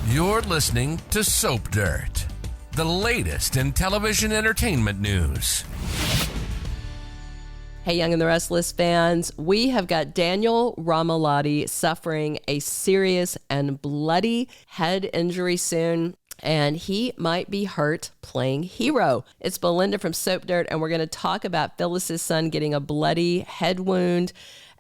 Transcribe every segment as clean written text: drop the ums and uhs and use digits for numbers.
You're listening to Soap Dirt, the latest in television entertainment news. Hey, Young and the Restless fans, we have got Daniel Romalotti suffering a serious and bloody head injury soon, and he might be hurt playing hero. It's Belinda from Soap Dirt, and we're going to talk about Phyllis's son getting a bloody head wound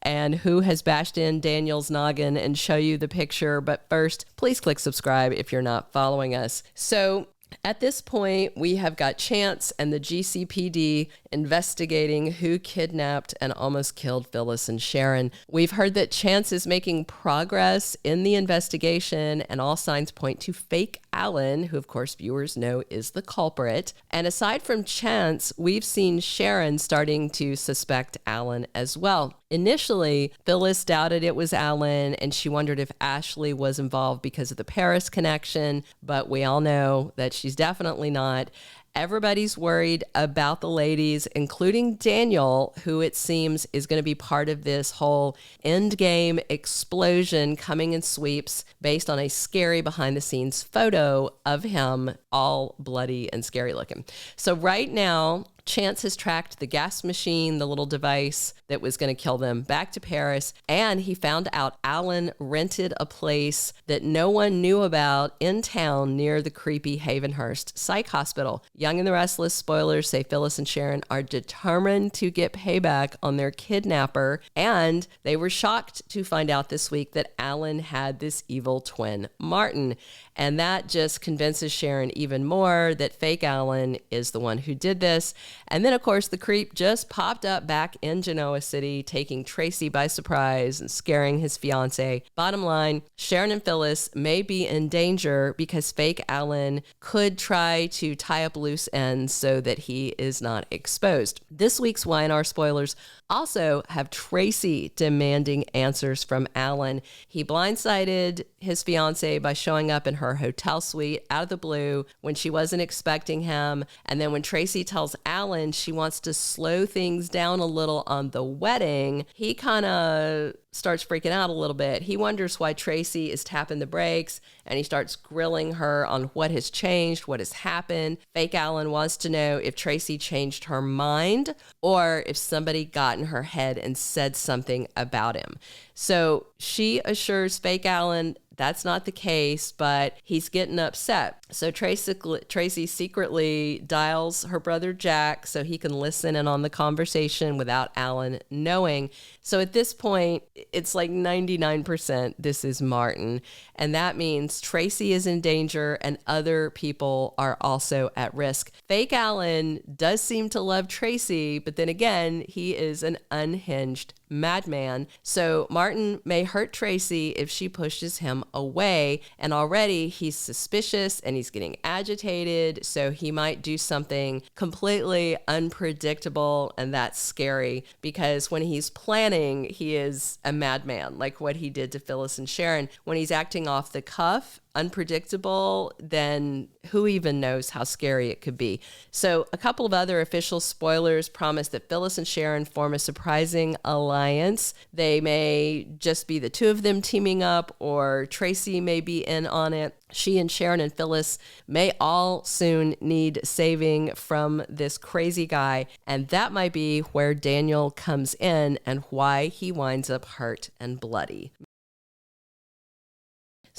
and who has bashed in Daniel's noggin and show you the picture. But first, please click subscribe if you're not following us. So at this point, we have got Chance and the GCPD investigating who kidnapped and almost killed Phyllis and Sharon. We've heard that Chance is making progress in the investigation, and all signs point to fake Alan, who of course viewers know is the culprit. And aside from Chance, we've seen Sharon starting to suspect Alan as well. Initially, Phyllis doubted it was Alan, and she wondered if Ashley was involved because of the Paris connection, but we all know that she's definitely not. Everybody's worried about the ladies, including Daniel, who it seems is going to be part of this whole endgame explosion coming in sweeps based on a scary behind-the-scenes photo of him all bloody and scary looking. So right now, Chance has tracked the gas machine, the little device that was going to kill them, back to Paris, and he found out Alan rented a place that no one knew about in town near the creepy Havenhurst Psych Hospital. Young and the Restless spoilers say Phyllis and Sharon are determined to get payback on their kidnapper, and they were shocked to find out this week that Alan had this evil twin, Martin. And that just convinces Sharon even more that fake Alan is the one who did this. And then, of course, the creep just popped up back in Genoa City, taking Tracy by surprise and scaring his fiance. Bottom line, Sharon and Phyllis may be in danger because fake Alan could try to tie up loose ends so that he is not exposed. This week's Y&R spoilers also have Tracy demanding answers from Alan. He blindsided his fiance by showing up in her hotel suite out of the blue when she wasn't expecting him. And then when Tracy tells Alan she wants to slow things down a little on the wedding, he kind of starts freaking out a little bit. He wonders why Tracy is tapping the brakes, and he starts grilling her on what has changed, what has happened. Fake Alan wants to know if Tracy changed her mind or if somebody got in her head and said something about him. So she assures fake Alan that's not the case, but he's getting upset. So Tracy secretly dials her brother Jack so he can listen in on the conversation without Alan knowing. So at this point, it's like 99% this is Martin. And that means Tracy is in danger and other people are also at risk. Fake Alan does seem to love Tracy, but then again, he is an unhinged madman. So Martin may hurt Tracy if she pushes him away. And already he's suspicious and he's getting agitated. So he might do something completely unpredictable. And that's scary because when he's planning, he is a madman, like what he did to Phyllis and Sharon. When he's acting off the cuff, unpredictable, then who even knows how scary it could be. So a couple of other official spoilers promise that Phyllis and Sharon form a surprising alliance. They may just be the two of them teaming up, or Tracy may be in on it. She and Sharon and Phyllis may all soon need saving from this crazy guy, and that might be where Daniel comes in and why he winds up hurt and bloody.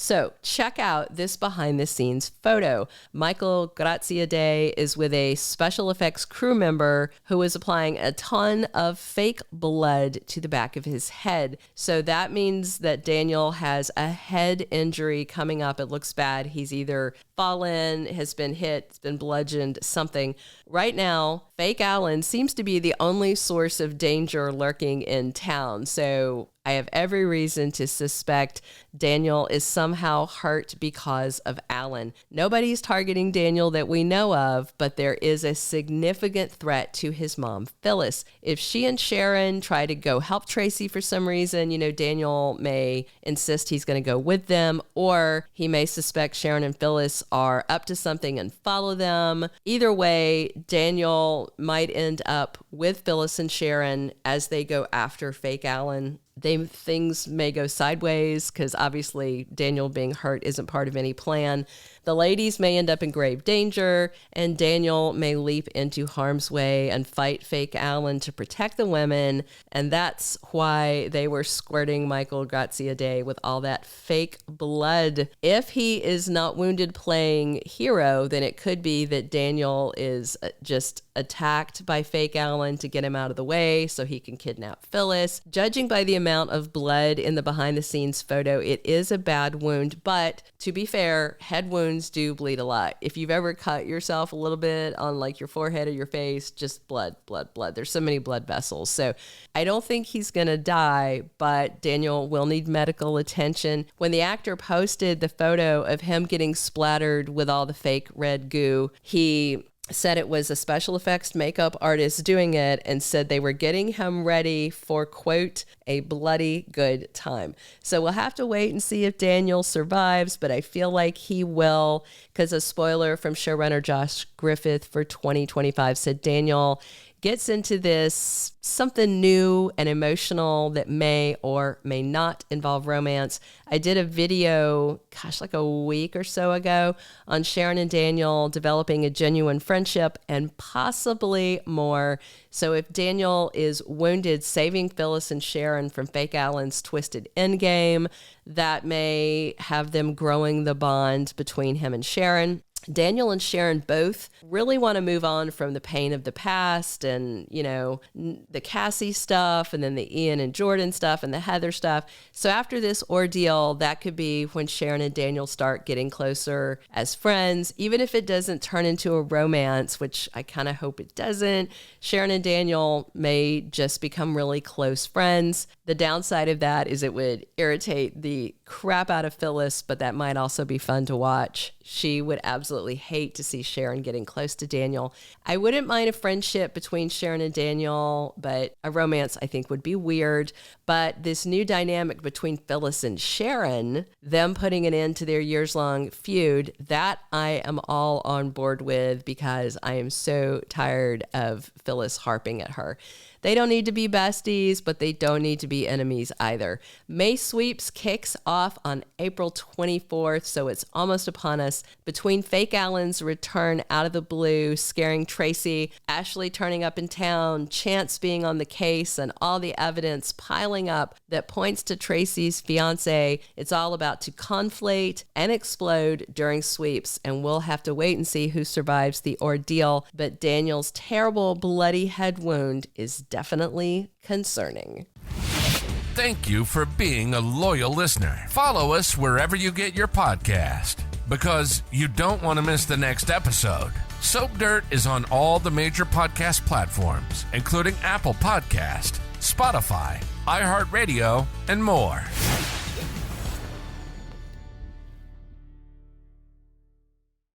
So check out this behind-the-scenes photo. Michael Graziadei is with a special effects crew member who is applying a ton of fake blood to the back of his head. So that means that Daniel has a head injury coming up. It looks bad. He's either fallen, has been hit, been bludgeoned, something. Right now, fake Alan seems to be the only source of danger lurking in town. So I have every reason to suspect Daniel is somehow hurt because of Alan. Nobody's targeting Daniel that we know of, but there is a significant threat to his mom, Phyllis. If she and Sharon try to go help Tracy for some reason, Daniel may insist he's going to go with them, or he may suspect Sharon and Phyllis are up to something and follow them. Either way, Daniel might end up with Phyllis and Sharon as they go after fake Alan. things may go sideways because obviously Daniel being hurt isn't part of any plan. The ladies may end up in grave danger, and Daniel may leap into harm's way and fight fake Alan to protect the women. And that's why they were squirting Michael Graziadei with all that fake blood. If he is not wounded playing hero, then it could be that Daniel is just attacked by fake Alan to get him out of the way so he can kidnap Phyllis. Judging by the amount of blood in the behind-the-scenes photo, it is a bad wound, but to be fair, head wounds do bleed a lot. If you've ever cut yourself a little bit on like your forehead or your face, just blood. There's so many blood vessels. So I don't think he's going to die, but Daniel will need medical attention. When the actor posted the photo of him getting splattered with all the fake red goo, he said it was a special effects makeup artist doing it and said they were getting him ready for, quote, a bloody good time. So we'll have to wait and see if Daniel survives, but I feel like he will, because a spoiler from showrunner Josh Griffith for 2025 said Daniel gets into this something new and emotional that may or may not involve romance. I did a video, like a week or so ago on Sharon and Daniel developing a genuine friendship and possibly more. So if Daniel is wounded saving Phyllis and Sharon from fake Alan's twisted endgame, that may have them growing the bond between him and Sharon. Daniel and Sharon both really want to move on from the pain of the past and, the Cassie stuff and then the Ian and Jordan stuff and the Heather stuff. So after this ordeal, that could be when Sharon and Daniel start getting closer as friends, even if it doesn't turn into a romance, which I kind of hope it doesn't. Sharon and Daniel may just become really close friends. The downside of that is it would irritate the crap out of Phyllis, but that might also be fun to watch. She would absolutely hate to see Sharon getting close to Daniel. I wouldn't mind a friendship between Sharon and Daniel, but a romance I think would be weird. But this new dynamic between Phyllis and Sharon, them putting an end to their years-long feud, that I am all on board with because I am so tired of Phyllis harping at her. They don't need to be besties, but they don't need to be enemies either. May Sweeps kicks off on April 24th, so it's almost upon us. Between fake Alan's return out of the blue, scaring Tracy, Ashley turning up in town, Chance being on the case, and all the evidence piling up that points to Tracy's fiance, it's all about to conflate and explode during sweeps, and we'll have to wait and see who survives the ordeal. But Daniel's terrible bloody head wound is definitely concerning. Thank you for being a loyal listener. Follow us wherever you get your podcast, because you don't want to miss the next episode. Soap Dirt is on all the major podcast platforms, including Apple Podcast, Spotify, iHeartRadio, and more.